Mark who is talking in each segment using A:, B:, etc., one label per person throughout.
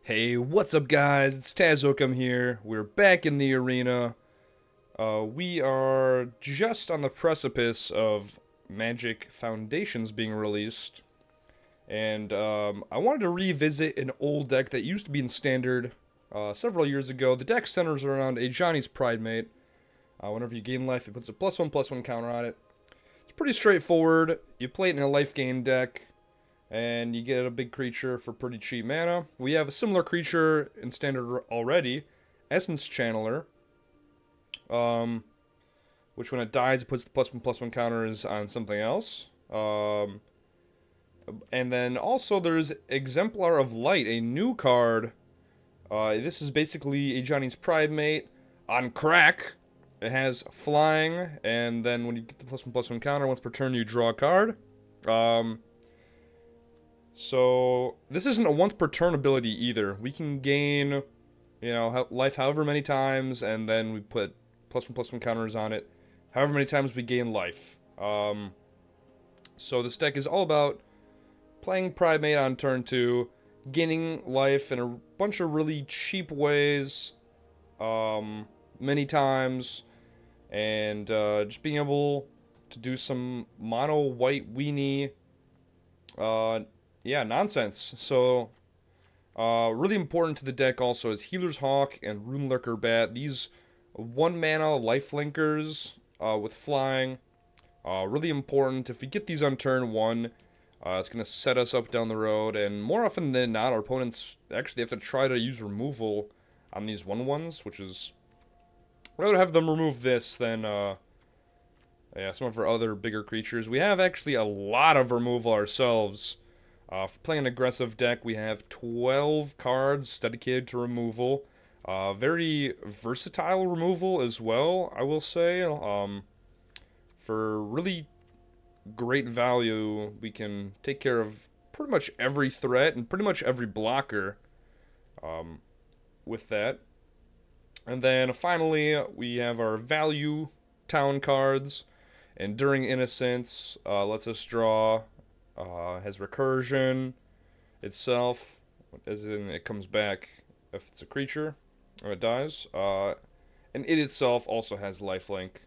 A: Hey, what's up guys? It's Tazokam here. We're back in the arena. We are just on the precipice of Magic Foundations being released. And I wanted to revisit an old deck that used to be in Standard several years ago. The deck centers around Ajani's Pridemate. Whenever you gain life, it puts a +1/+1 counter on it. It's pretty straightforward. You play it in a life gain deck, and you get a big creature for pretty cheap mana. We have a similar creature in Standard already, Essence Channeler, which when it dies, it puts the +1/+1 counters on something else. And then also there's Exemplar of Light, a new card. This is basically Ajani's Pridemate on crack. It has flying, and then when you get the +1/+1 counter, once per turn you draw a card. So this isn't a once per turn ability either. We can gain, life however many times, and then we put +1/+1 counters on it. However many times we gain life. So this deck is all about playing Pridemate on turn 2, gaining life in a bunch of really cheap ways, many times, and just being able to do some mono white weenie, nonsense. So, really important to the deck also is Healer's Hawk and Ruin-Lurker Bat. These 1-mana lifelinkers with flying, really important. If we get these on turn 1, it's going to set us up down the road, and more often than not, our opponents actually have to try to use removal on these 1/1s, which is... I'd rather have them remove this than, some of our other bigger creatures. We have actually a lot of removal ourselves. For playing an aggressive deck, we have 12 cards dedicated to removal. Very versatile removal as well, I will say. For really great value, we can take care of pretty much every threat and pretty much every blocker with that. And then finally, we have our value town cards. Enduring Innocence lets us draw, has recursion itself, as in it comes back if it's a creature or it dies. And it itself also has lifelink.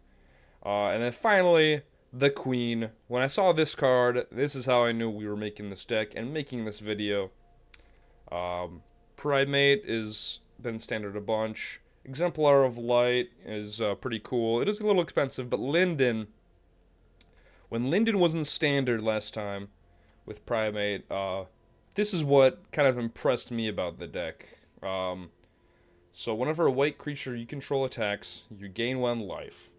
A: And then finally, the Queen. When I saw this card, this is how I knew we were making this deck and making this video. Pridemate is been Standard a bunch. Exemplar of Light is pretty cool. It is a little expensive, but Linden, when Linden was in Standard last time with Pridemate, this is what kind of impressed me about the deck. So whenever a white creature you control attacks, you gain 1 life.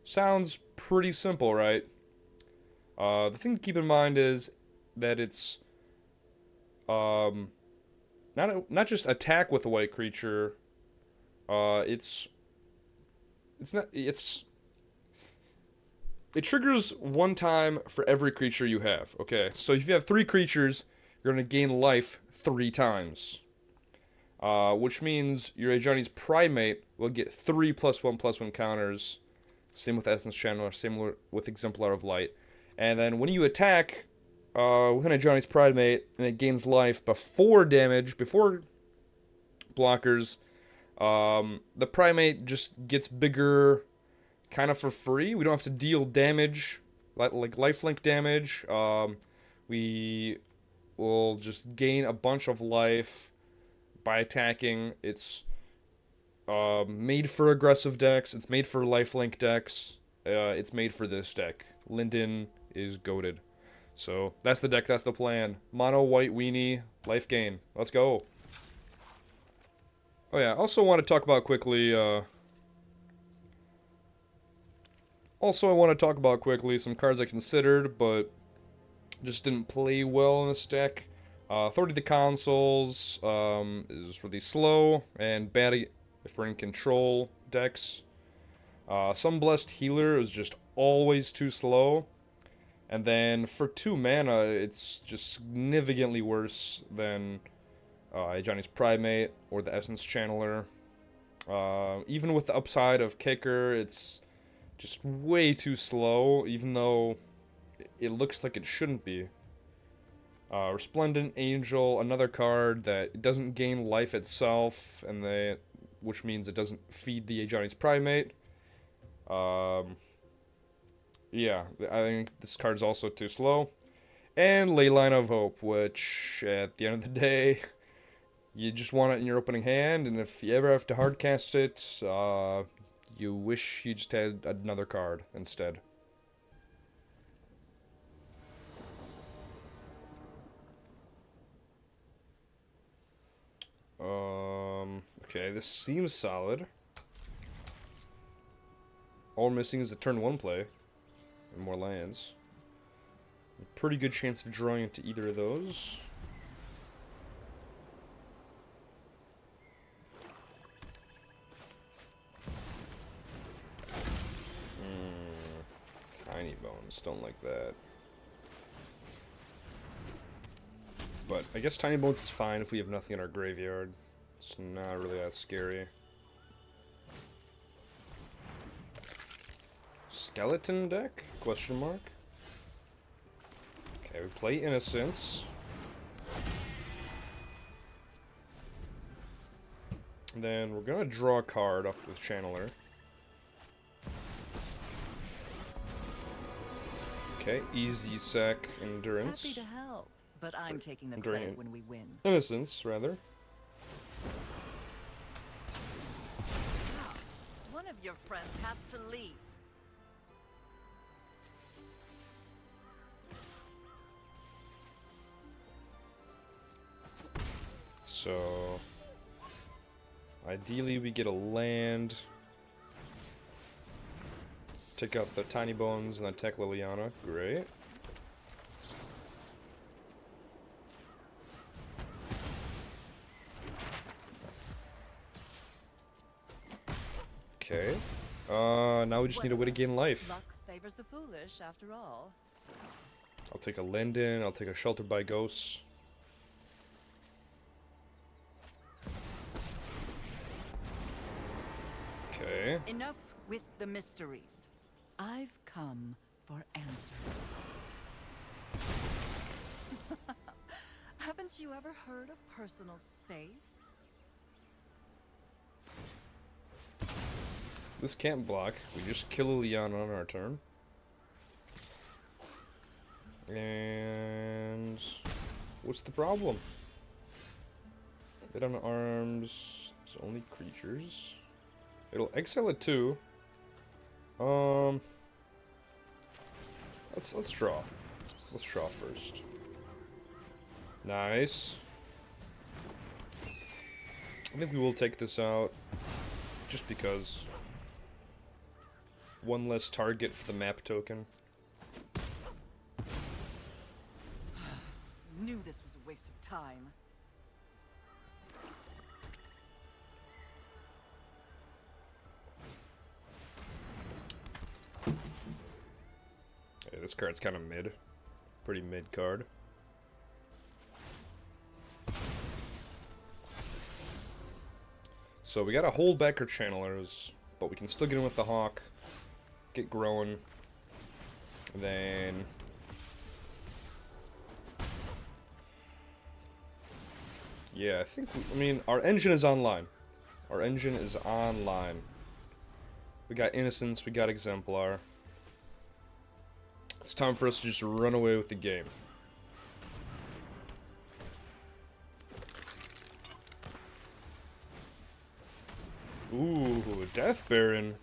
A: Sounds pretty simple, right? The thing to keep in mind is that it's not just attack with a white creature. It triggers 1 time for every creature you have. Okay, so if you have 3 creatures, you're going to gain life 3 times. Which means your Ajani's Pridemate will get 3 +1/+1 counters. Same with Essence Channeler, same with Exemplar of Light. And then when you attack with an Ajani's Pridemate and it gains life before damage, before blockers, the Pridemate just gets bigger kind of for free. We don't have to deal damage, like lifelink damage. We will just gain a bunch of life by attacking. It's made for aggressive decks. It's made for lifelink decks. It's made for this deck. Linden is goated. So that's the deck. That's the plan. Mono white weenie life gain. Let's go. Oh yeah, I also want to talk about quickly, some cards I considered, but just didn't play well in this deck. Authority of the Consuls is really slow and bad if we're in control decks. Sunblessed Healer is just always too slow. And then for 2 mana, it's just significantly worse than Ajani's Pridemate or the Essence Channeler. Even with the upside of Kicker, it's just way too slow, even though it looks like it shouldn't be. Resplendent Angel, another card that doesn't gain life itself, which means it doesn't feed the Ajani's Pridemate. Yeah, I think this card's also too slow. And Leyline of Hope, which, at the end of the day, you just want it in your opening hand, and if you ever have to hardcast it, you wish you just had another card instead. Okay, this seems solid. All we're missing is a turn 1 play. And more lands. A pretty good chance of drawing into either of those. Tiny Bones, don't like that. But I guess Tiny Bones is fine if we have nothing in our graveyard. It's not really that scary. Skeleton deck? Question mark. Okay, we play Innocence. Then we're gonna draw a card up with Channeler. Okay, easy sack Endurance.
B: Happy to help, but I'm taking the
A: Enduring
B: credit when we win.
A: Innocence, rather.
B: One of your friends has to leave.
A: So, ideally we get a land. Take out the Tiny Bones and attack Liliana. Great. Okay. Now we just need a way to gain life.
B: Luck favors the foolish, after all.
A: I'll take a Linden. I'll take a Shelter by Ghosts. Okay.
B: Enough with the mysteries. I've come for answers. Haven't you ever heard of personal space?
A: This can't block. We just kill Liliana on our turn. And what's the problem? Hit on arms. It's only creatures. It'll exile it too. Let's draw. Let's draw first. Nice. I think we will take this out just because. One less target for the map token.
B: Knew this was a waste of time.
A: Hey, this card's kind of mid. Pretty mid card. So we gotta hold back our channelers, but we can still get in with the Hawk. Get growing. And then yeah, I think I mean our engine is online. Our engine is online. We got Innocence, we got Exemplar. It's time for us to just run away with the game. Ooh, Death Baron.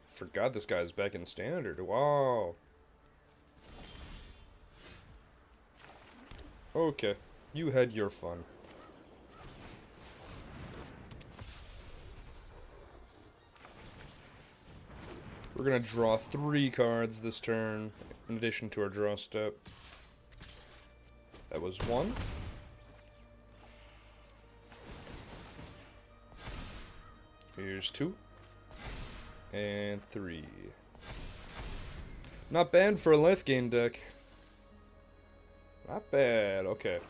A: Forgot this guy's back in standard. Wow. Okay, you had your fun. We're gonna draw 3 cards this turn, in addition to our draw step. That was 1. Here's 2. And 3. Not bad for a life gain deck. Not bad, okay.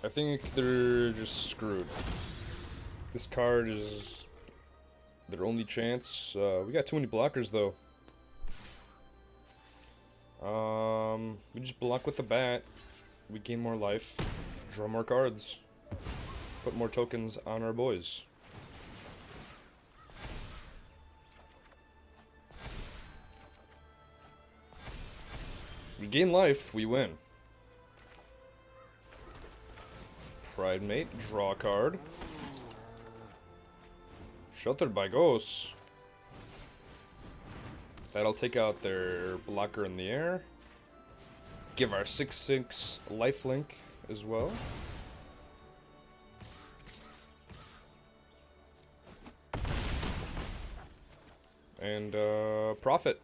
A: I think they're just screwed. This card is their only chance. We got too many blockers though. We just block with the bat. we gain more life, draw more cards, put more tokens on our boys. We gain life, we win. Pridemate, draw a card. Sheltered by Ghosts. That'll take out their blocker in the air. Give our 6/6 lifelink as well. And profit.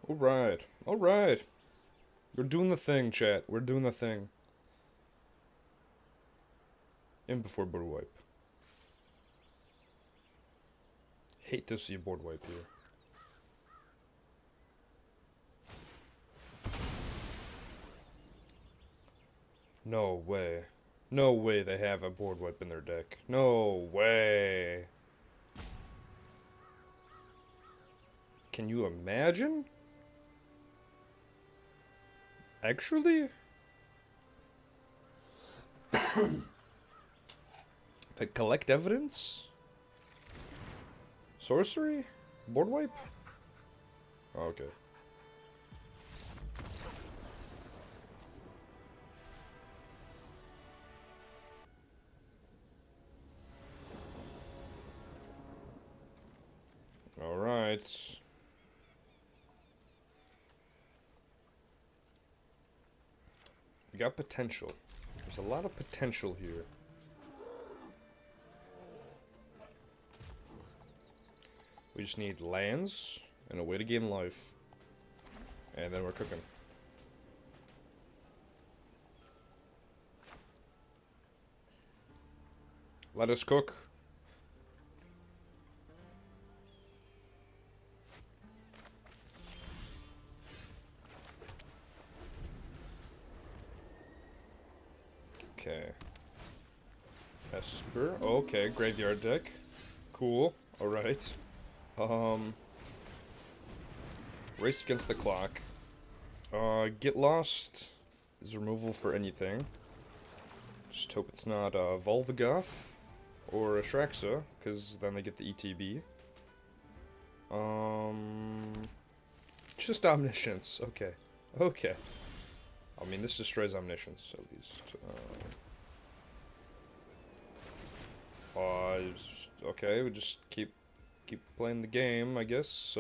A: Alright, alright. We're doing the thing, chat. We're doing the thing. In before board wipe. Hate to see a board wipe here. No way. No way they have a board wipe in their deck. No way. Can you imagine? Actually? They collect evidence? Sorcery? Board wipe? Oh, okay. Alright. We got potential. There's a lot of potential here. We just need lands and a way to gain life. And then we're cooking. Let us cook. Okay. Esper. Okay, graveyard deck. Cool. Alright. Race against the clock. Get lost is removal for anything. Just hope it's not Volvagoth or Ashraxa, because then they get the ETB. Just Omniscience. Okay. Okay. I mean, this destroys Omniscience, at least. Okay, we just keep playing the game, I guess.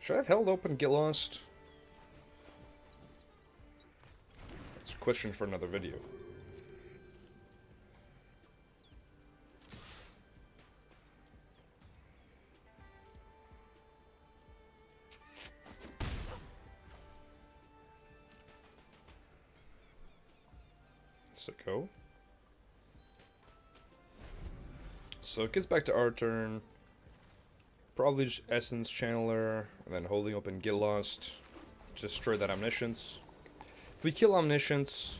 A: Should I have held open Get Lost? That's a question for another video. Sicko. So it gets back to our turn. Probably just Essence Channeler, and then holding open Get Lost. Destroy that Omniscience. If we kill Omniscience,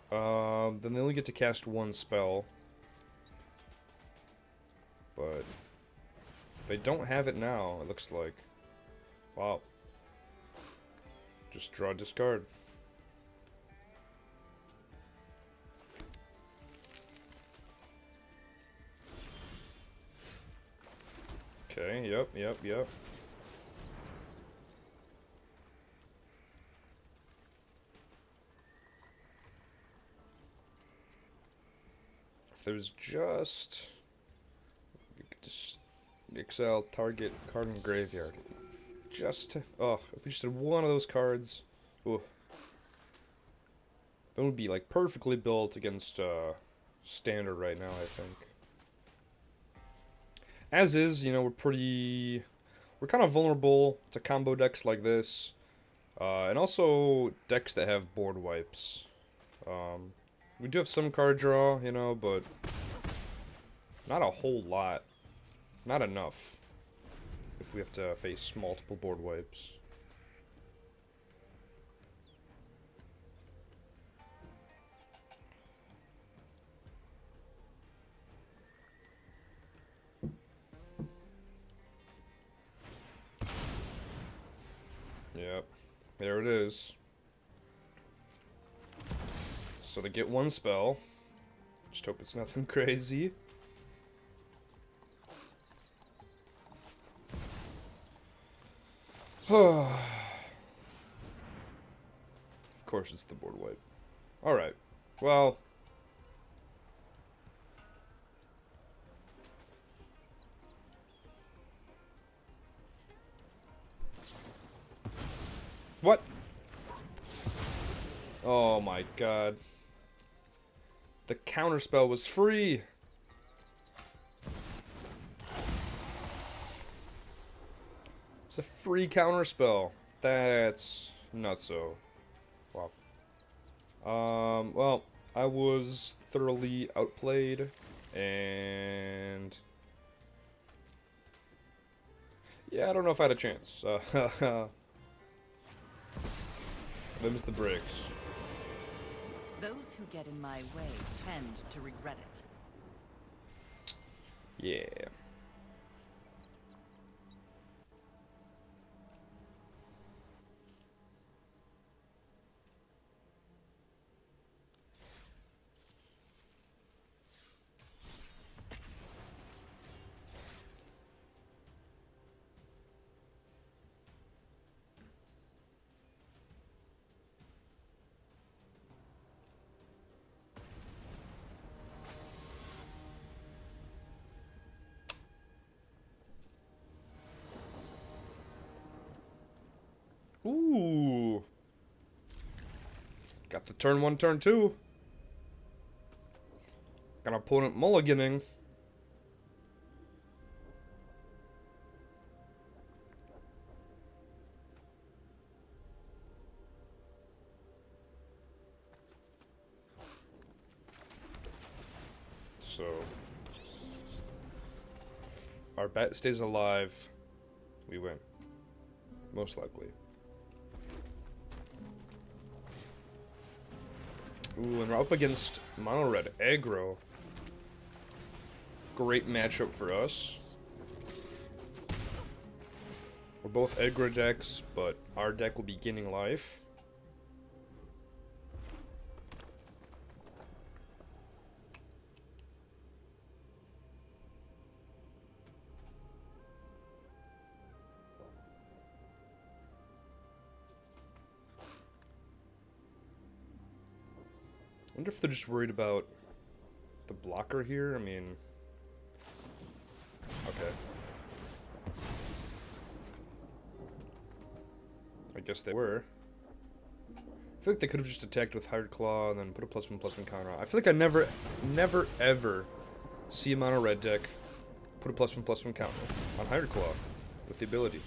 A: then they only get to cast one spell. But they don't have it now, it looks like. Wow. Just draw, discard. Okay, yep. If there's just exile target card in graveyard. Just to, if we just had one of those cards, ooh, that would be like perfectly built against standard right now, I think. As is, you know, we're kind of vulnerable to combo decks like this, and also decks that have board wipes. We do have some card draw, you know, but not a whole lot. Not enough. if we have to face multiple board wipes. Yep, there it is. So they get one spell. Just hope it's nothing crazy. Of course it's the board wipe. Alright, well. What? Oh my god. The counterspell was free! It's a free counterspell. That's not so. Wow. Well, I was thoroughly outplayed, and yeah, I don't know if I had a chance. Them's the bricks.
B: Those who get in my way tend to regret it.
A: Yeah. Ooh. Got the turn 1, turn 2. Got an opponent mulliganing. So our bat stays alive, we win. Most likely. Ooh, and we're up against mono red aggro. Great matchup for us. We're both aggro decks, but our deck will be gaining life. I wonder if they're just worried about the blocker here. I mean, okay. I guess they were. I feel like they could have just attacked with Hired Claw and then put a +1/+1 counter on. I feel like I never, ever see a mono red deck put a +1/+1 counter on Hired Claw with the ability.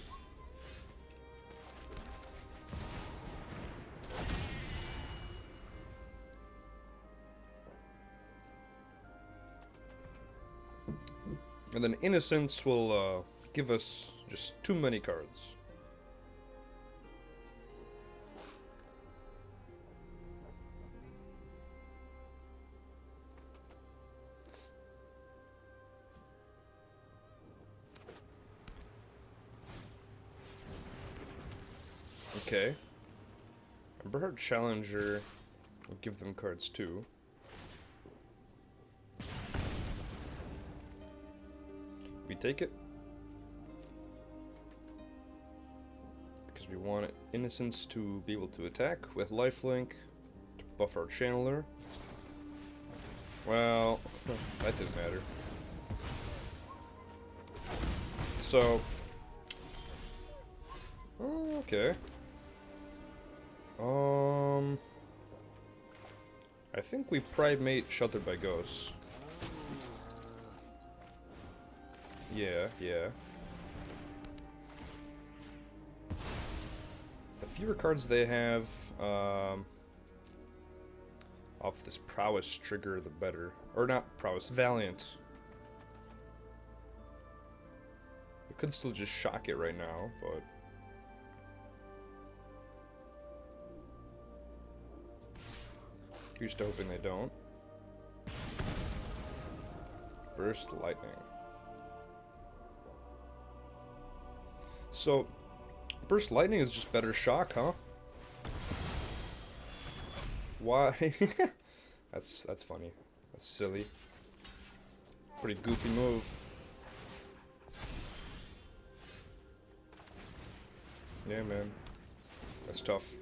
A: And then Innocence will give us just too many cards. Okay. Emberheart Challenger will give them cards too. We take it because we want Innocence to be able to attack with lifelink to buff our channeler. Well, that didn't matter. So, oh, okay. I think we Pridemate Sheltered by Ghosts. Yeah. The fewer cards they have off this Prowess trigger, the better. Or not Prowess, Valiant. Could still just shock it right now, but... Here's to hoping they don't. Burst lightning. So, burst lightning is just better shock, huh? Why? That's funny. That's silly. Pretty goofy move. Yeah, man. That's tough.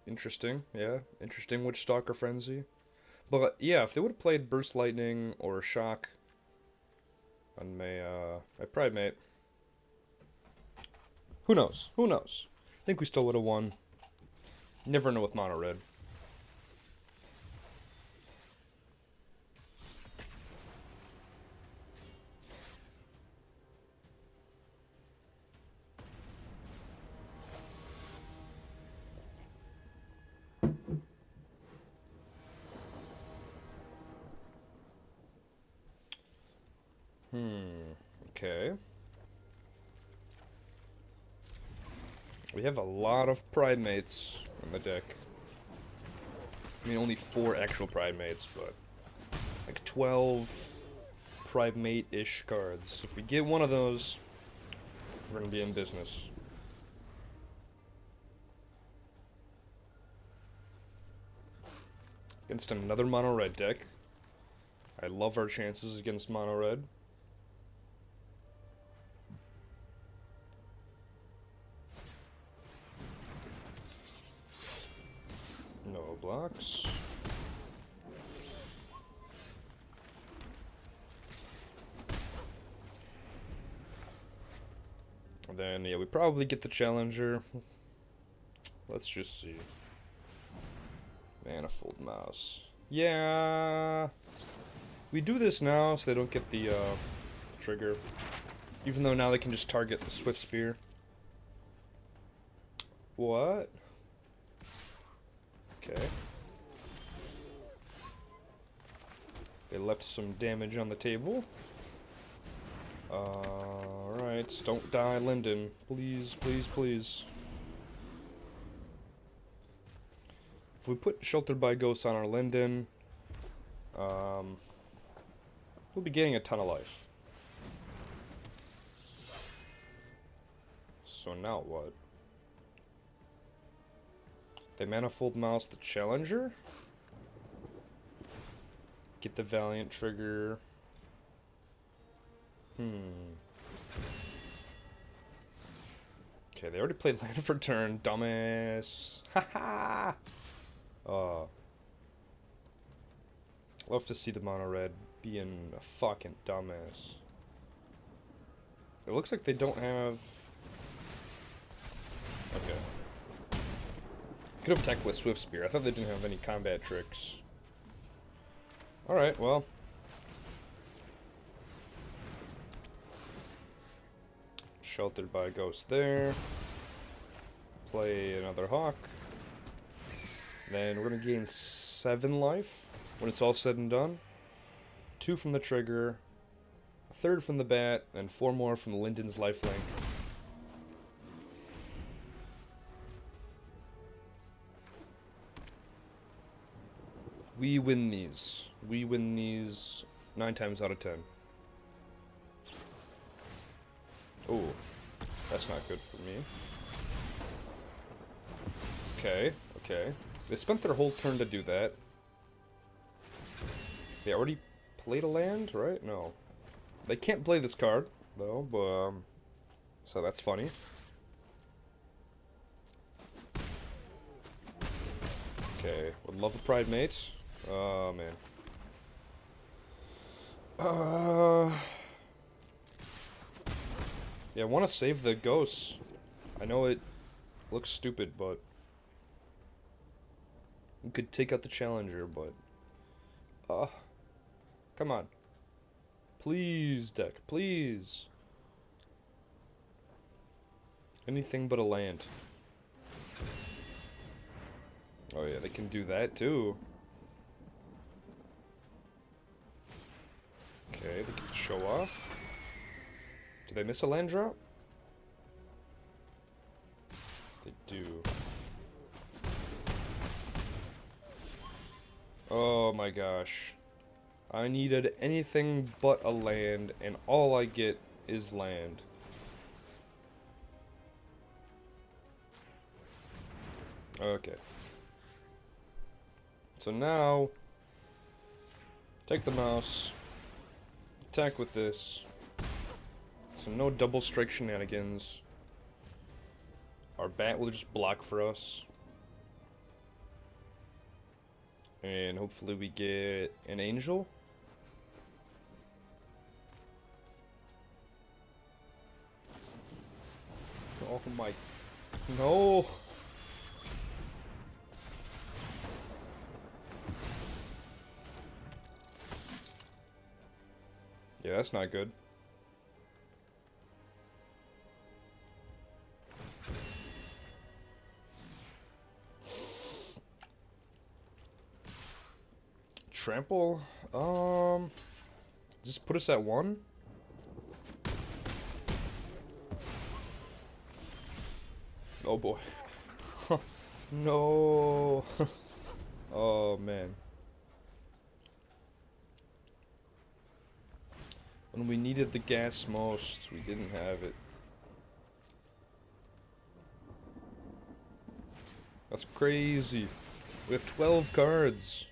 A: Interesting, yeah. Interesting Witch Stalker Frenzy. But, yeah, if they would have played Burst Lightning or Shock on my Pridemate, who knows? Who knows? I think we still would have won. Never know with Mono Red. Okay. We have a lot of Pridemates in the deck. I mean, only 4 actual Pridemates, but like 12 Pridemate-ish cards. If we get one of those, we're gonna be in business. Against another mono red deck. I love our chances against mono red. No blocks. And then, yeah, we probably get the challenger. Let's just see. Manifold Mouse. Yeah. We do this now so they don't get the trigger. Even though now they can just target the Swift Spear. What? Okay. They left some damage on the table. Alright, don't die, Linden. Please, please, please. If we put Sheltered by Ghosts on our Linden, we'll be getting a ton of life. So now what? They Manifold Mouse the Challenger? Get the Valiant trigger. Okay, they already played Land of Return, dumbass. Haha! Love to see the mono red being a fucking dumbass. It looks like they don't have... Okay. Could have tech with Swift Spear. I thought they didn't have any combat tricks. Alright, well. Sheltered by Ghost there. Play another Hawk. Then we're going to gain 7 life when it's all said and done. 2 from the trigger, a 3rd from the bat, and 4 more from Linden's lifelink. We win these. We win these 9 times out of 10. Oh, that's not good for me. Okay, okay. They spent their whole turn to do that. They already played a land, right? No. They can't play this card, though, but, so that's funny. Okay, would love a Pridemate. Oh, man. Yeah, I want to save the ghosts. I know it looks stupid, but... We could take out the challenger, but... Come on. Please, deck. Please. Anything but a land. Oh yeah, they can do that too. Okay, they can show off. Did they miss a land drop? They do. Oh my gosh. I needed anything but a land, and all I get is land. Okay. So now, take the mouse, attack with this. So no double strike shenanigans. Our bat will just block for us. And hopefully we get an angel. Oh my... No! Yeah, that's not good. Trample? Just put us at 1? Oh boy. No. Oh man. When we needed the gas most, we didn't have it. That's crazy. We have 12 cards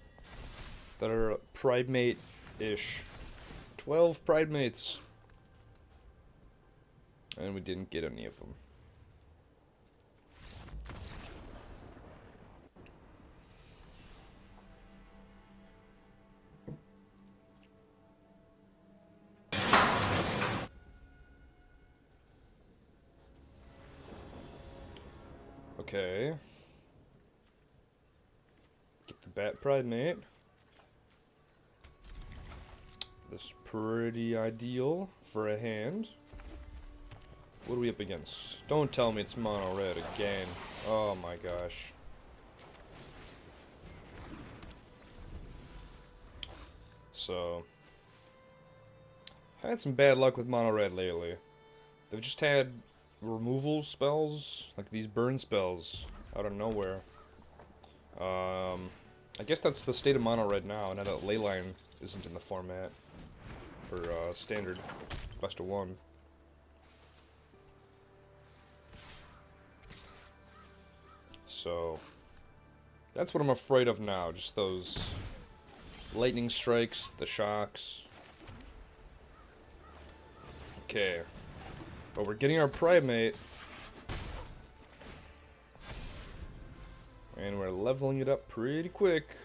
A: that are Pridemate-ish. 12 Pridemates. And we didn't get any of them. Okay. Get the Bat Pridemate. This is pretty ideal for a hand. What are we up against? Don't tell me it's mono red again. Oh my gosh. So, I had some bad luck with mono red lately. They've just had removal spells, like these burn spells, out of nowhere. I guess that's the state of mono red now that Leyline isn't in the format for standard best of 1. So that's what I'm afraid of now, just those lightning strikes, the shocks. Okay. But we're getting our Pridemate. And we're leveling it up pretty quick.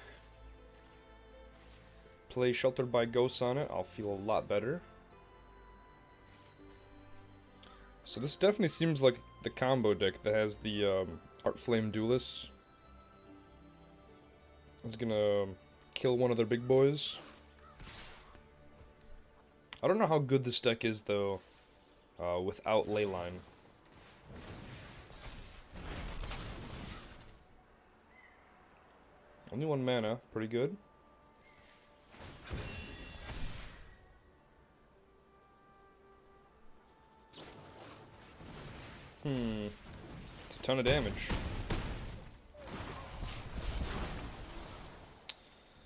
A: Play Sheltered by Ghosts on it, I'll feel a lot better. So this definitely seems like the combo deck that has the Art Flame Duelists. It's gonna kill one of their big boys. I don't know how good this deck is though, without Leyline. Only 1 mana, pretty good. It's a ton of damage.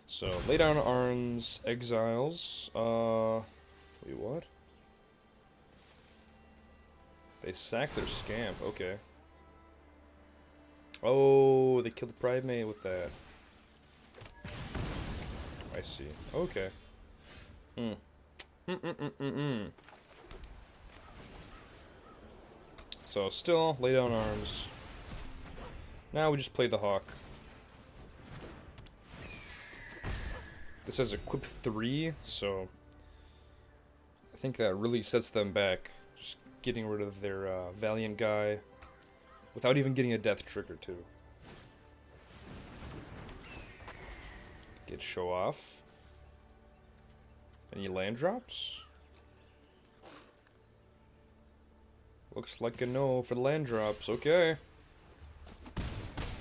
A: So, lay down arms, exiles, wait, what? They sack their scamp, okay. Oh, they killed the Pridemate with that. I see, okay. So, still, lay down arms. Now we just play the Hawk. This has equip 3, so I think that really sets them back. Just getting rid of their Valiant guy without even getting a death trigger, too. Get show off. Any land drops? Looks like a no for the land drops. Okay.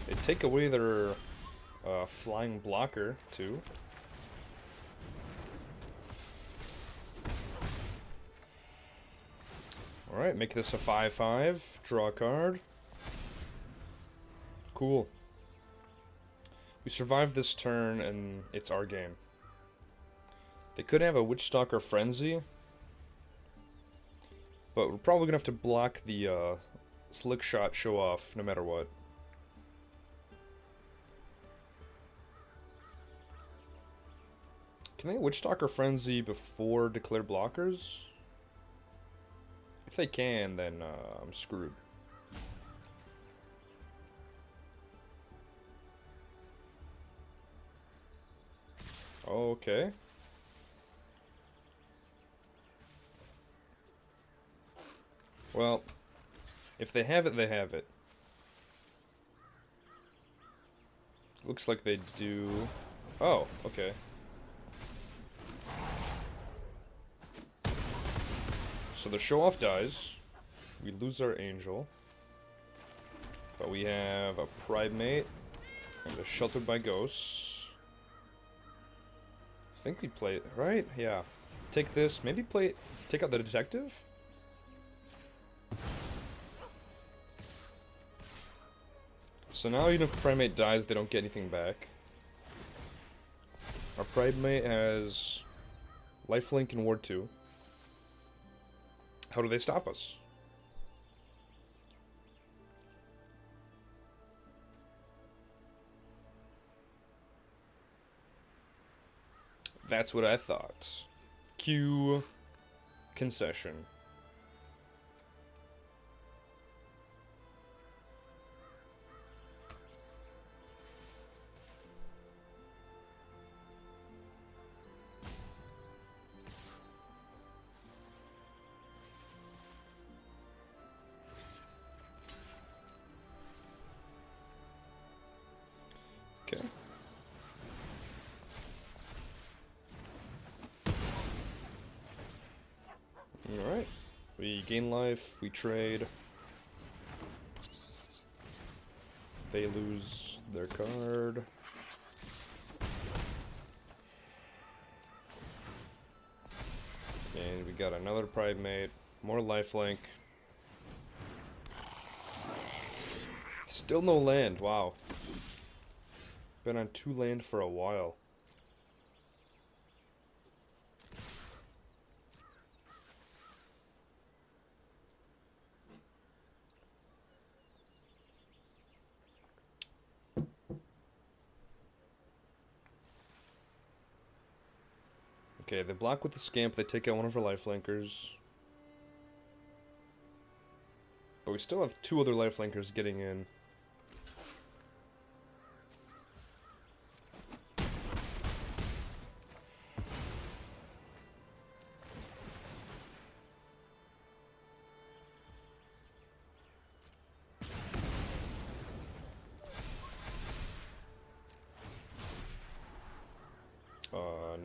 A: They take away their flying blocker, too. Alright, make this a 5/5. Draw a card. Cool. We survived this turn, and it's our game. They could have a Witchstalker Frenzy, but we're probably going to have to block the Slick Shot show off no matter what. Can they Witchstalker Frenzy before declare blockers? If they can, then I'm screwed. Okay. Well, if they have it, they have it. Looks like they do. Oh, okay. So the show-off dies. We lose our angel. But we have a Pridemate and a Sheltered by Ghosts. I think we play it, right? Yeah. Take this. Maybe take out the detective? So now even if Pridemate dies, they don't get anything back. Our Pridemate has lifelink and Ward 2. How do they stop us? That's what I thought. Cue concession. Okay. Alright. We gain life, we trade. They lose their card. And we got another Pridemate, more lifelink. Still no land, wow. Been on 2 land for a while. Okay, they block with the Scamp, they take out one of our lifelinkers. But we still have 2 other lifelinkers getting in.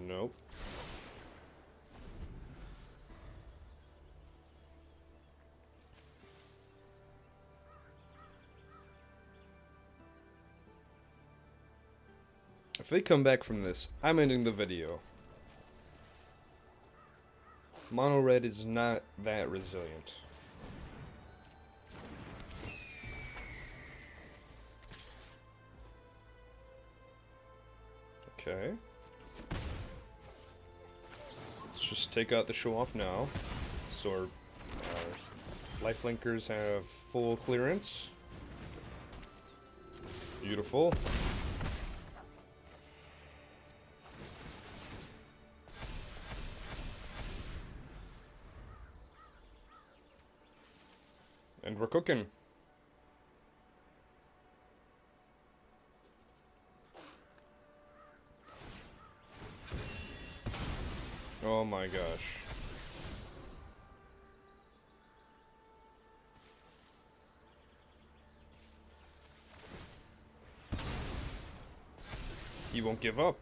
A: Nope. If they come back from this, I'm ending the video. Mono red is not that resilient. Okay. Let's just take out the show off now. So our lifelinkers have full clearance. Beautiful. And we're cooking. Oh my gosh. He won't give up.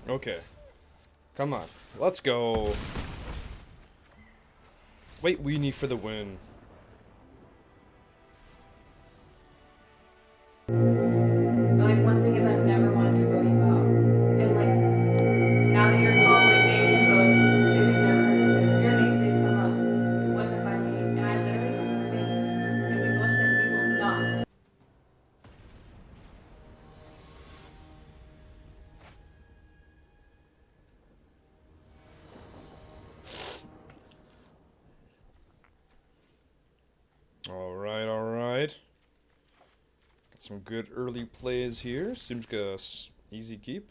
A: Okay. Come on. Let's go. Wait, weenie for the win.
C: Like, one thing is I've never wanted to vote you out. And, like, now that you're home, like, they can both say they've never heard us say, your name did come up. It wasn't by me. And I literally was her face. And we both said we will not.
A: Alright, alright. Got some good early plays here. Seems like a easy keep.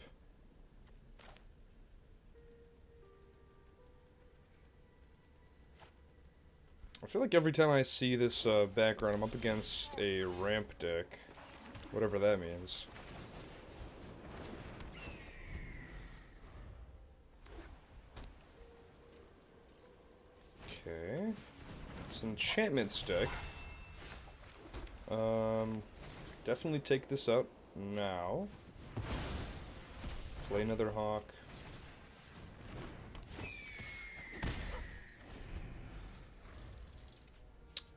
A: I feel like every time I see this background, I'm up against a ramp deck. Whatever that means. Okay. It's an enchantment stick. Definitely take this out now. Play another hawk.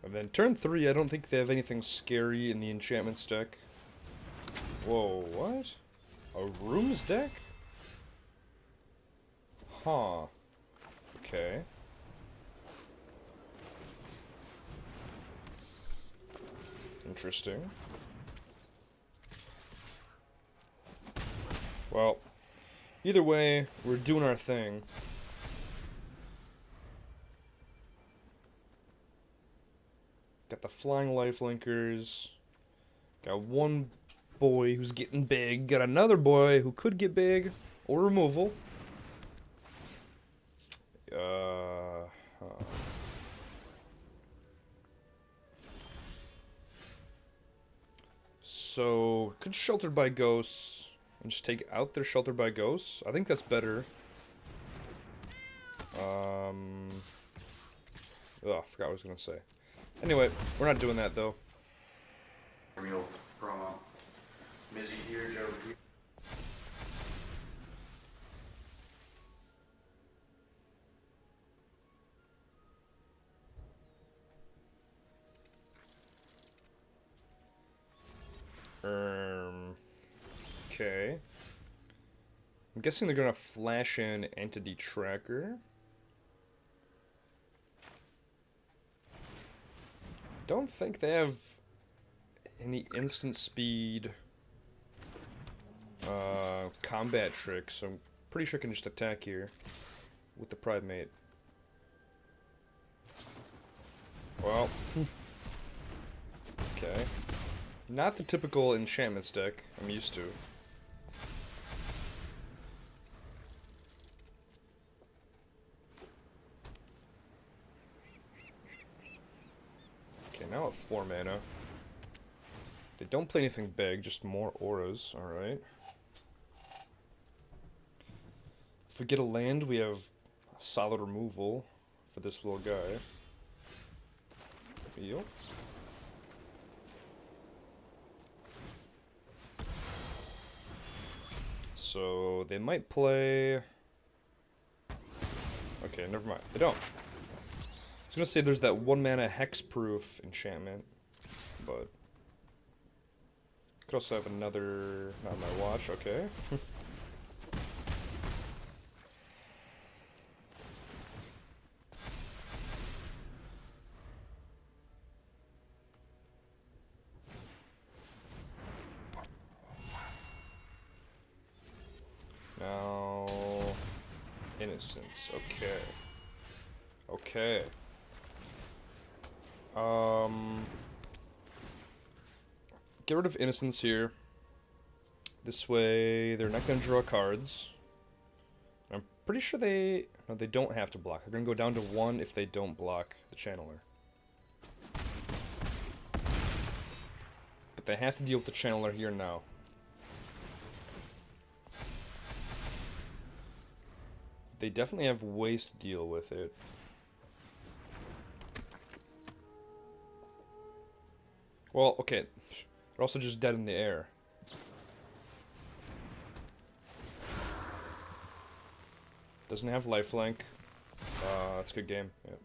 A: And then turn 3, I don't think they have anything scary in the enchantment deck. Whoa, what? A rooms deck? Huh. Okay. Interesting. Well, either way, we're doing our thing. Got the flying lifelinkers. Got one boy who's getting big. Got another boy who could get big or removal. So, could Sheltered by Ghosts and just take out their Sheltered by Ghosts? I think that's better. Oh, I forgot what I was going to say. Anyway, we're not doing that, though.
D: Real promo. Mizzy here, Joe here.
A: Okay. I'm guessing they're gonna flash in Entity Tracker. Don't think they have any instant speed combat tricks, so I'm pretty sure I can just attack here with the Pridemate. Well, okay. Not the typical enchantment deck I'm used to. Okay, now at 4 mana. They don't play anything big, just more auras, alright. If we get a land, we have solid removal for this little guy. Yep. So they might play. Okay, never mind. They don't. I was gonna say there's that 1 mana hexproof enchantment, but could also have another. Not on my watch. Okay. Now, Innocence. Okay. Okay. Get rid of Innocence here. This way, they're not gonna draw cards. I'm pretty sure they don't have to block. They're gonna go down to 1 if they don't block the Channeler. But they have to deal with the Channeler here now. They definitely have ways to deal with it. Well, okay. They're also just dead in the air. Doesn't have lifelink. That's a good game. Yeah.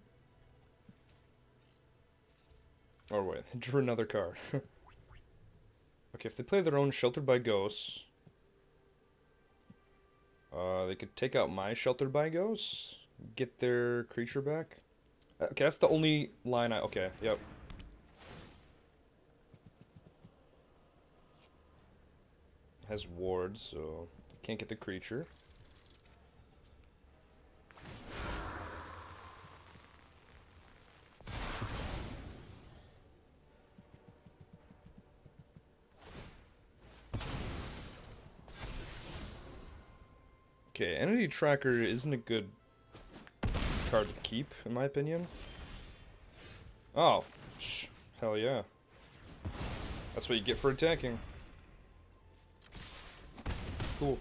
A: Oh wait, drew another card. Okay, if they play their own Sheltered by Ghosts, they could take out my Sheltered by Ghosts, get their creature back. Okay, that's the only line I... Okay, yep. Has wards, so can't get the creature. Okay, Entity Tracker isn't a good card to keep, in my opinion. Oh, hell yeah. That's what you get for attacking. Cool.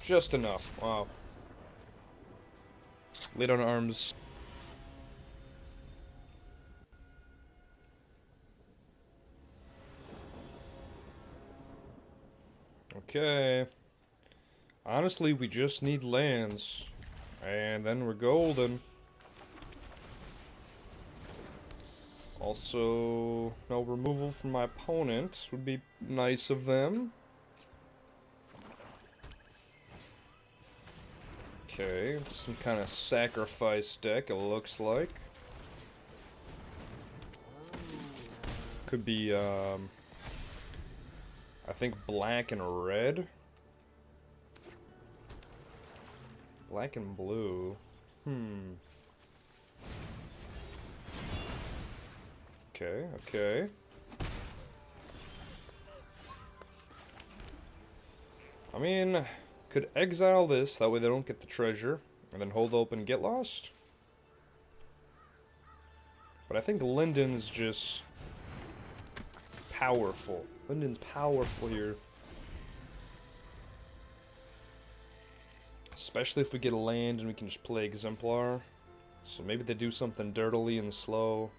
A: Just enough. Wow. Laid on arms. Okay. Honestly, we just need lands. And then we're golden. Also, no removal from my opponent would be nice of them. Okay, some kind of sacrifice deck, it looks like. Could be, I think black and red. Black and blue. Okay, okay. I mean, could exile this, that way they don't get the treasure, and then hold open Get Lost. But I think Linden's just powerful. Linden's powerful here. Especially if we get a land and we can just play Exemplar. So maybe they do something dirtily and slow.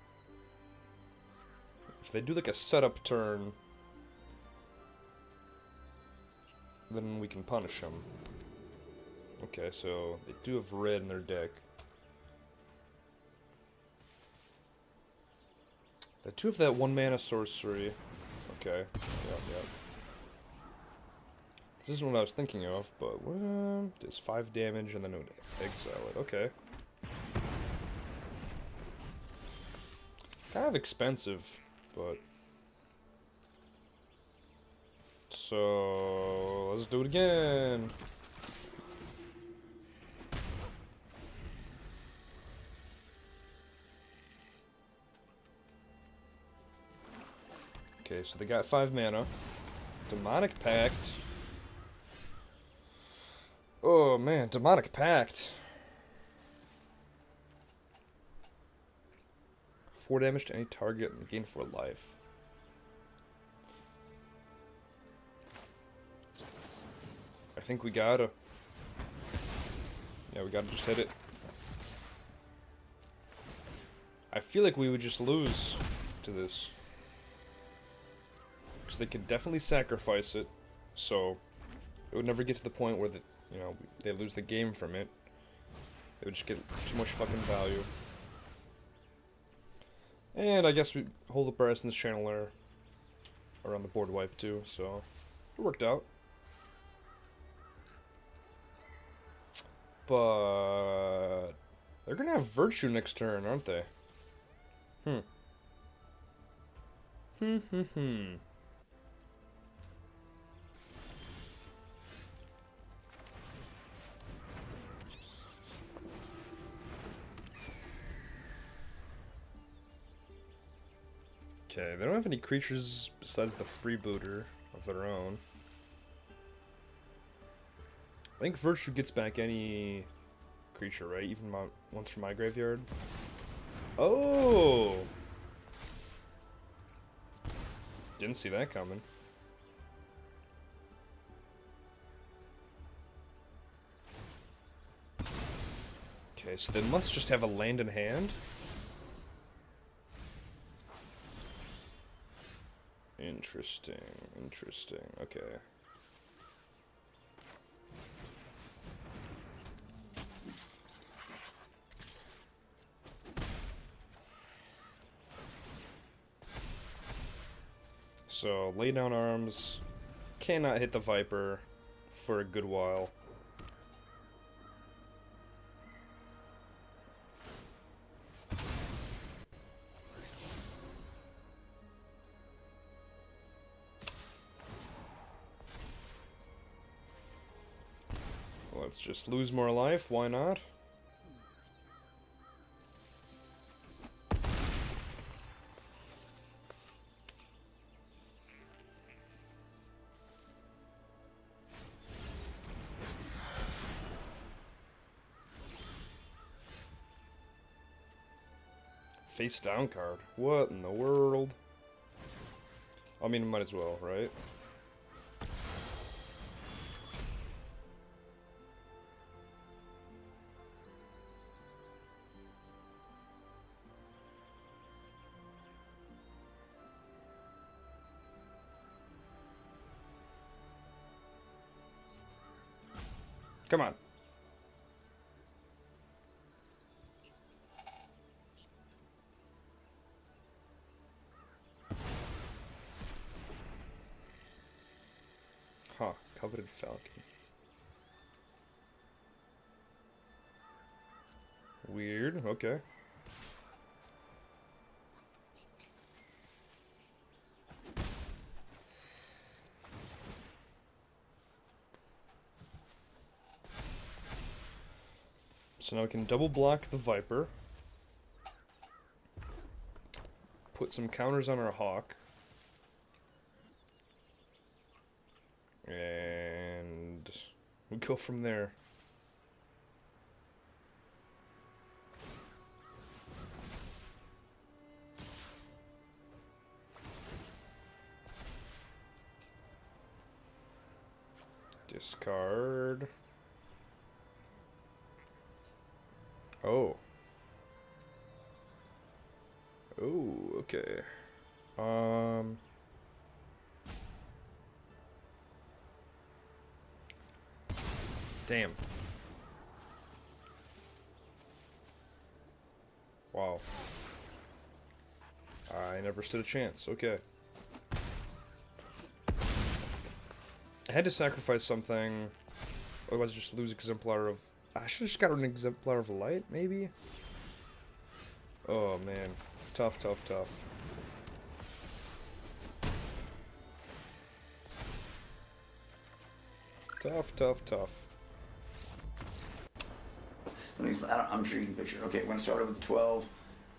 A: If they do like a setup turn, then we can punish them. Okay, so they do have red in their deck. They do have that 1 mana sorcery. Okay, yep. This isn't what I was thinking of, but does 5 damage and then it would exile it. Okay. Kind of expensive, but... So, let's do it again. Okay, so they got 5 mana. Demonic Pact. Oh man, Demonic Pact. 4 damage to any target and gain 4 life. I think we gotta. Yeah, we gotta just hit it. I feel like we would just lose to this. Because they could definitely sacrifice it, so it would never get to the point where they lose the game from it. It would just get too much fucking value. And I guess we hold up our essence channeler around the board wipe too, so it worked out. But they're gonna have Virtue next turn, aren't they? Okay, they don't have any creatures besides the freebooter of their own. I think Virtue gets back any creature, right? Even once from my graveyard. Oh! Didn't see that coming. Okay, so they must just have a land in hand. Interesting, okay. so lay down arms. Cannot hit the Viper for a good while. Let's just lose more life, why not? Face down card. What in the world? I mean, might as well, right? Come on. Huh, coveted falcon. Weird, okay. So now we can double block the Viper. Put some counters on our Hawk. And we go from there. Discard. Oh. Oh, okay. Damn. Wow. I never stood a chance. Okay. I had to sacrifice something, otherwise just lose Exemplar of... I should have just got an Exemplar of Light, maybe? Oh, man. Tough, tough, tough. Tough, tough, tough.
E: I'm sure you can picture. Okay, when I started with the 12,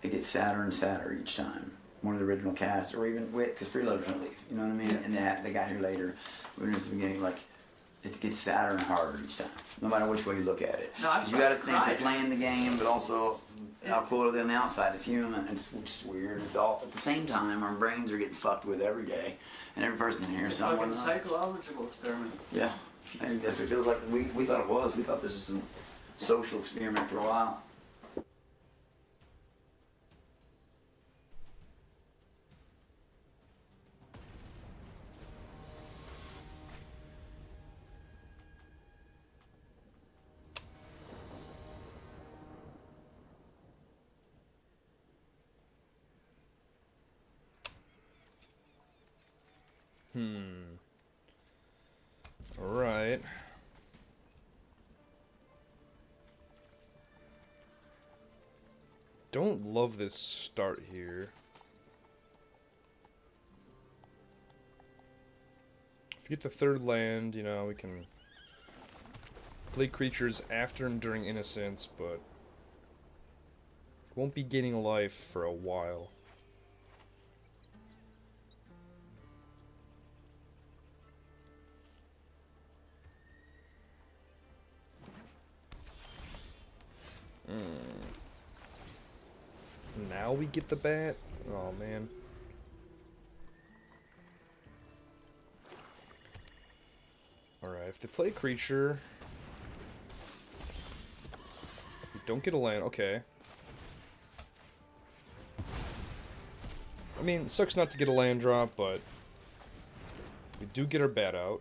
E: it gets sadder and sadder each time. One of the original cast, or even with, because freeloaders don't leave, you know what I mean? Yeah. And they got here later. We were just the beginning, like, it gets sadder and harder each time, no matter which way you look at it.
F: No,
E: you got to think you're playing the game, but also how cool are they on the outside? It's human. It's just weird. It's all at the same time. Our brains are getting fucked with every day, and every person in here
F: It's a
E: someone.
F: fucking psychological experiment.
E: Yeah, and that's what it feels like. We thought it was. We thought this was some social experiment for a while.
A: Alright. Don't love this start here. If we get to third land, you know, we can play creatures after Enduring Innocence, but won't be gaining life for a while. Now we get the bat? Oh, man. Alright, if they play creature... We don't get a land, okay. I mean, it sucks not to get a land drop, but... We do get our bat out.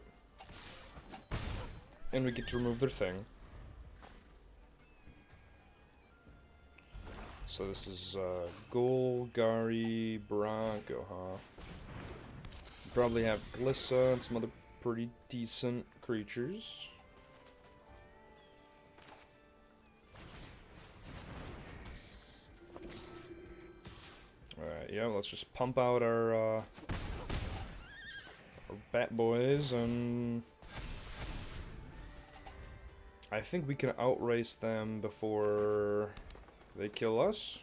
A: And we get to remove their thing. So this is Golgari Bronco, huh? probably have Glissa and some other pretty decent creatures. Alright, yeah, let's just pump out our bat boys, and I think we can outrace them before they kill us.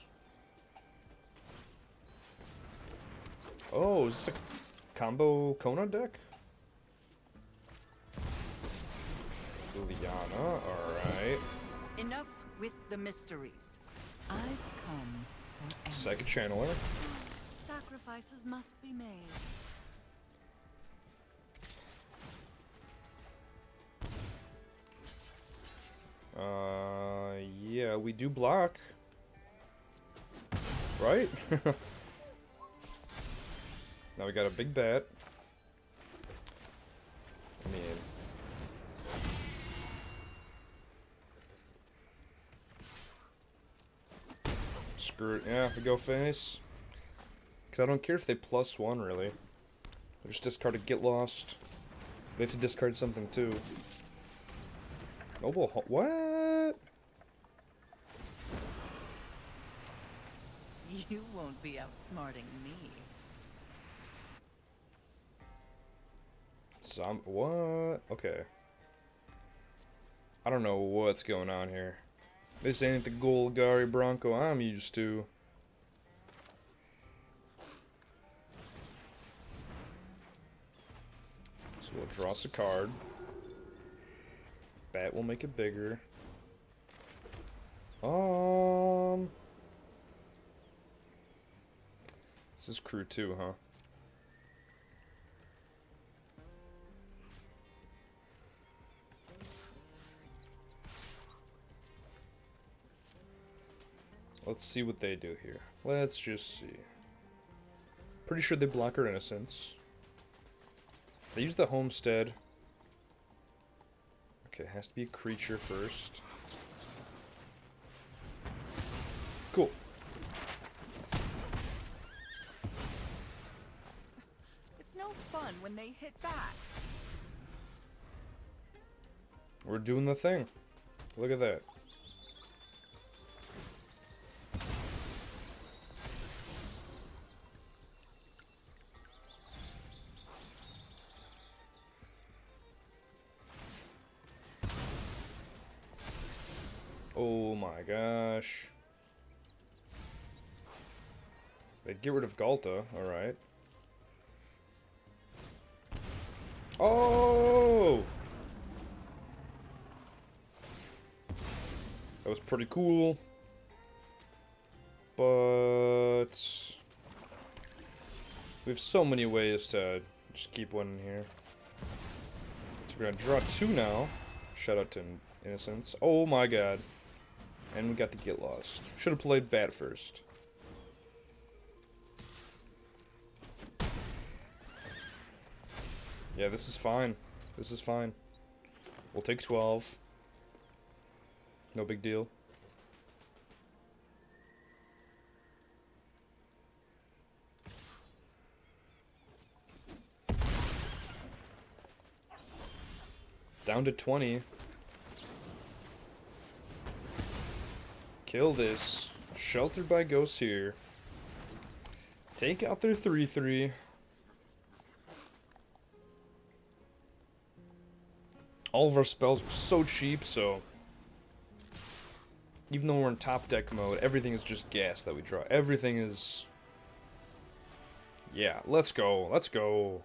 A: Oh, is this a combo Kona deck? Liana, alright.
B: Enough with the mysteries. I've come for answers.
A: Second channeler.
B: Sacrifices must be made.
A: Yeah, we do block. Right? Now we got a big bat. I mean... Screw it. Yeah, we go face. Because I don't care if they +1, really. I just discard a Get Lost. They have to discard something, too. Noble what?
B: You won't be outsmarting me.
A: What? Okay. I don't know what's going on here. This ain't the Golgari Bronco I'm used to. So we'll draw us a card. Bat will make it bigger. This is crew 2, huh? Let's see what they do here. Let's just see. Pretty sure they block our Innocence. They use the Homestead. Okay, it has to be a creature first. Cool.
B: It's no fun when they hit back.
A: We're doing the thing. Look at that. Oh my gosh. They'd get rid of Galta, alright. Oh! That was pretty cool. But we have so many ways to just keep winning here. So we're gonna draw 2 now. Shout out to Innocence. Oh my god. And we got to Get Lost. Should have played Bat first. Yeah, this is fine. This is fine. We'll take 12. No big deal. Down to 20. Kill this. Sheltered by Ghosts here. Take out their 3/3. All of our spells are so cheap, so even though we're in top deck mode, everything is just gas that we draw. Everything is... Yeah, let's go. Let's go.